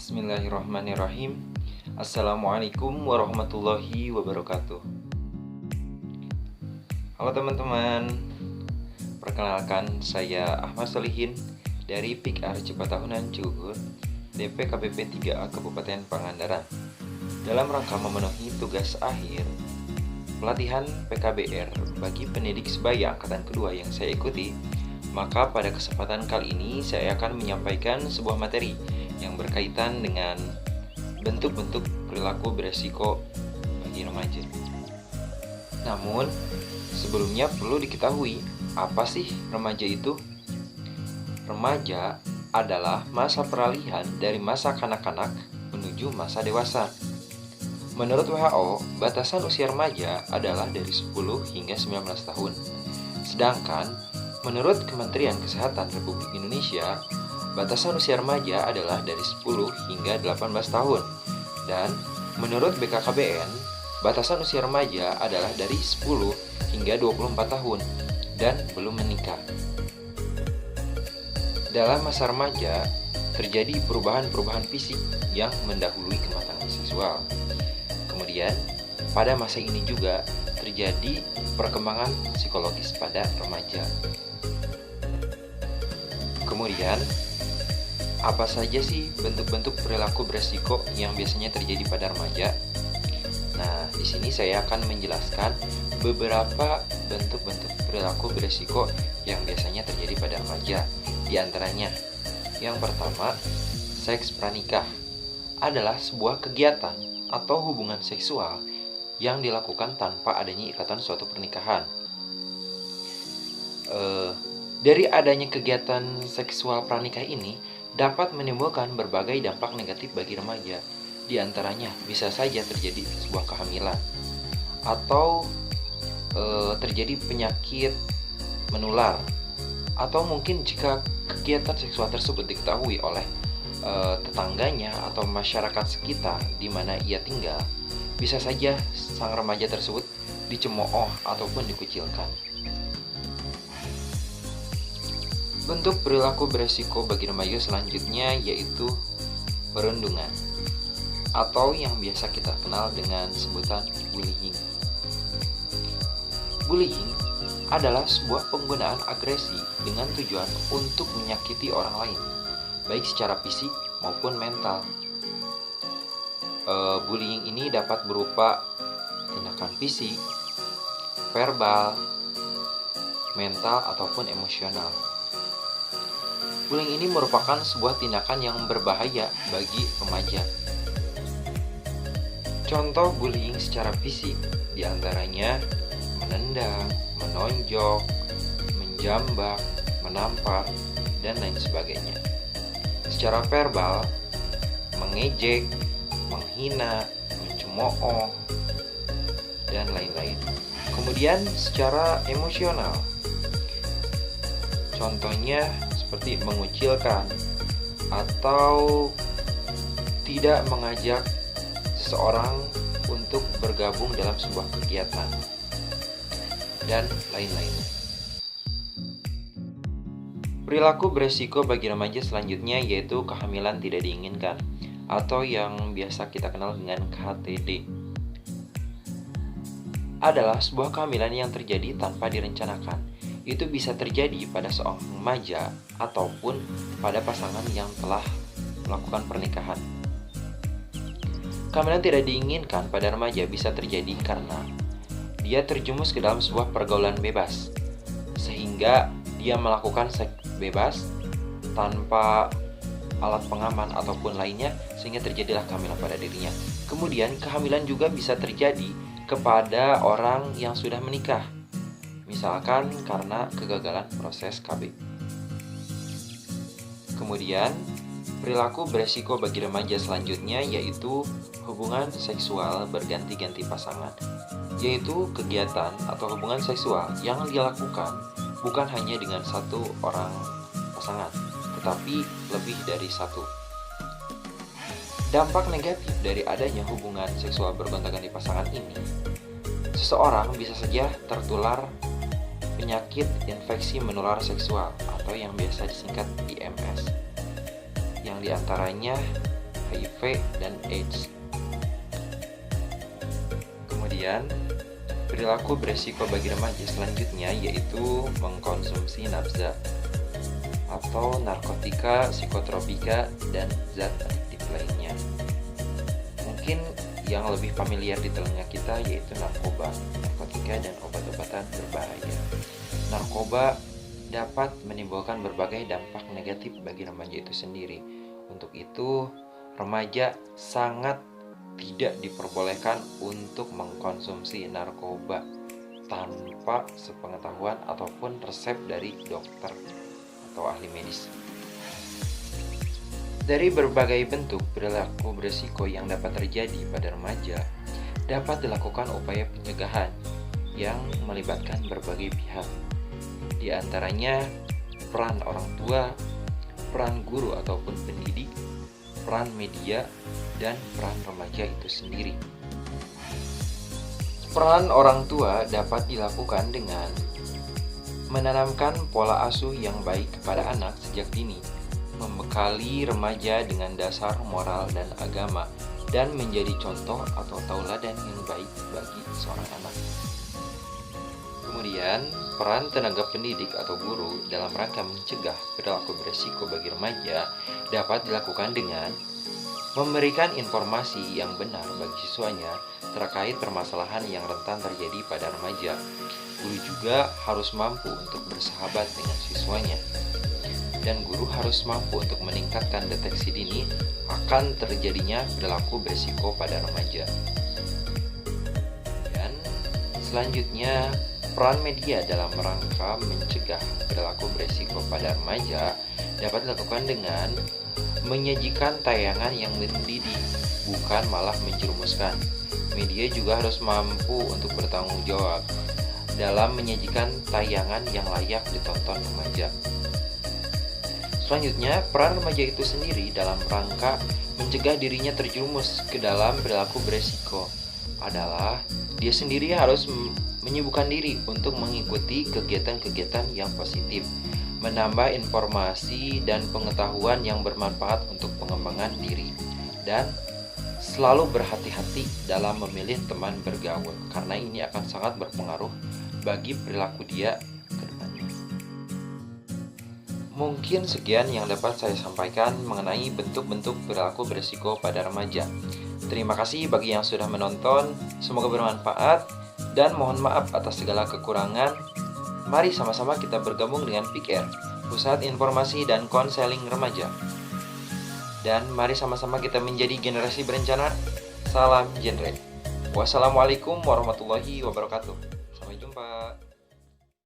Bismillahirrahmanirrahim. Assalamualaikum warahmatullahi wabarakatuh. Halo teman-teman, perkenalkan saya Ahmad Solihin dari PIK Arca Tahunan Cugur, DP KPP 3A Kabupaten Pangandaran. Dalam rangka memenuhi tugas akhir pelatihan PKBR bagi pendidik sebaya angkatan kedua yang saya ikuti, maka pada kesempatan kali ini saya akan menyampaikan sebuah materi yang berkaitan dengan bentuk-bentuk perilaku beresiko bagi remaja. Namun, sebelumnya perlu diketahui, apa sih remaja itu? Remaja adalah masa peralihan dari masa kanak-kanak menuju masa dewasa. Menurut WHO, batasan usia remaja adalah dari 10 hingga 19 tahun. Sedangkan, menurut Kementerian Kesehatan Republik Indonesia, batasan usia remaja adalah dari 10 hingga 18 tahun. Dan menurut BKKBN, batasan usia remaja adalah dari 10 hingga 24 tahun dan belum menikah. Dalam masa remaja, terjadi perubahan-perubahan fisik yang mendahului kematangan seksual. Kemudian, pada masa ini juga terjadi perkembangan psikologis pada remaja. Kemudian, apa saja sih bentuk-bentuk perilaku beresiko yang biasanya terjadi pada remaja? Nah, di sini saya akan menjelaskan beberapa bentuk-bentuk perilaku beresiko yang biasanya terjadi pada remaja. Di antaranya, yang pertama, seks pranikah adalah sebuah kegiatan atau hubungan seksual yang dilakukan tanpa adanya ikatan suatu pernikahan. Dari adanya kegiatan seksual pranikah ini dapat menimbulkan berbagai dampak negatif bagi remaja. Di antaranya bisa saja terjadi sebuah kehamilan atau terjadi penyakit menular, atau mungkin jika kegiatan seksual tersebut diketahui oleh tetangganya atau masyarakat sekitar di mana ia tinggal, bisa saja sang remaja tersebut dicemooh ataupun dikucilkan. Bentuk perilaku beresiko bagi remaja selanjutnya yaitu perundungan, atau yang biasa kita kenal dengan sebutan bullying. Bullying adalah sebuah penggunaan agresi dengan tujuan untuk menyakiti orang lain, baik secara fisik maupun mental. Bullying ini dapat berupa tindakan fisik, verbal, mental, ataupun emosional. Bullying ini merupakan sebuah tindakan yang berbahaya bagi remaja. Contoh bullying secara fisik diantaranya menendang, menonjok, menjambak, menampar, dan lain sebagainya. Secara verbal, mengejek, menghina, mencemooh, dan lain-lain. Kemudian secara emosional, contohnya seperti mengucilkan atau tidak mengajak seseorang untuk bergabung dalam sebuah kegiatan, dan lain-lain. Perilaku beresiko bagi remaja selanjutnya yaitu kehamilan tidak diinginkan, atau yang biasa kita kenal dengan KTD. Adalah sebuah kehamilan yang terjadi tanpa direncanakan. Itu bisa terjadi pada seorang remaja ataupun pada pasangan yang telah melakukan pernikahan. Kehamilan tidak diinginkan pada remaja bisa terjadi karena dia terjumus ke dalam sebuah pergaulan bebas, sehingga dia melakukan seks bebas tanpa alat pengaman ataupun lainnya, sehingga terjadilah kehamilan pada dirinya. Kemudian kehamilan juga bisa terjadi kepada orang yang sudah menikah, misalkan karena kegagalan proses KB. Kemudian, perilaku beresiko bagi remaja selanjutnya yaitu hubungan seksual berganti-ganti pasangan, yaitu kegiatan atau hubungan seksual yang dilakukan bukan hanya dengan satu orang pasangan, tetapi lebih dari satu. Dampak negatif dari adanya hubungan seksual bergonta-ganti pasangan ini, seseorang bisa saja tertular penyakit infeksi menular seksual atau yang biasa disingkat IMS, yang diantaranya HIV dan AIDS. Kemudian, perilaku beresiko bagi remaja selanjutnya yaitu mengkonsumsi nafza atau narkotika, psikotropika, dan zat adiktif lainnya. Mungkin yang lebih familiar di telinga kita yaitu narkoba, narkotika, dan obat-obatan berbahaya. Narkoba dapat menimbulkan berbagai dampak negatif bagi remaja itu sendiri. Untuk itu, remaja sangat tidak diperbolehkan untuk mengkonsumsi narkoba tanpa sepengetahuan ataupun resep dari dokter atau ahli medis. Dari berbagai bentuk perilaku beresiko yang dapat terjadi pada remaja, dapat dilakukan upaya pencegahan yang melibatkan berbagai pihak. Di antaranya peran orang tua, peran guru ataupun pendidik, peran media, dan peran remaja itu sendiri. Peran orang tua dapat dilakukan dengan menanamkan pola asuh yang baik kepada anak sejak dini, membekali remaja dengan dasar moral dan agama, dan menjadi contoh atau tauladan yang baik bagi seorang anak. Kemudian, peran tenaga pendidik atau guru dalam rangka mencegah perilaku beresiko bagi remaja dapat dilakukan dengan memberikan informasi yang benar bagi siswanya terkait permasalahan yang rentan terjadi pada remaja. Guru juga harus mampu untuk bersahabat dengan siswanya. Dan guru harus mampu untuk meningkatkan deteksi dini akan terjadinya perilaku beresiko pada remaja. Dan selanjutnya, peran media dalam rangka mencegah perilaku beresiko pada remaja dapat dilakukan dengan menyajikan tayangan yang mendidik, bukan malah menjerumuskan. Media juga harus mampu untuk bertanggung jawab dalam menyajikan tayangan yang layak ditonton remaja. Selanjutnya, peran remaja itu sendiri dalam rangka mencegah dirinya terjerumus ke dalam perilaku beresiko adalah dia sendiri harus menyibukkan diri untuk mengikuti kegiatan-kegiatan yang positif, menambah informasi dan pengetahuan yang bermanfaat untuk pengembangan diri, dan selalu berhati-hati dalam memilih teman bergaul karena ini akan sangat berpengaruh bagi perilaku dia ke depannya. Mungkin sekian yang dapat saya sampaikan mengenai bentuk-bentuk perilaku beresiko pada remaja. Terima kasih bagi yang sudah menonton, semoga bermanfaat, dan mohon maaf atas segala kekurangan. Mari sama-sama kita bergabung dengan PIKR, Pusat Informasi dan Konseling Remaja. Dan mari sama-sama kita menjadi generasi berencana. Salam genre. Wassalamualaikum warahmatullahi wabarakatuh. Sampai jumpa.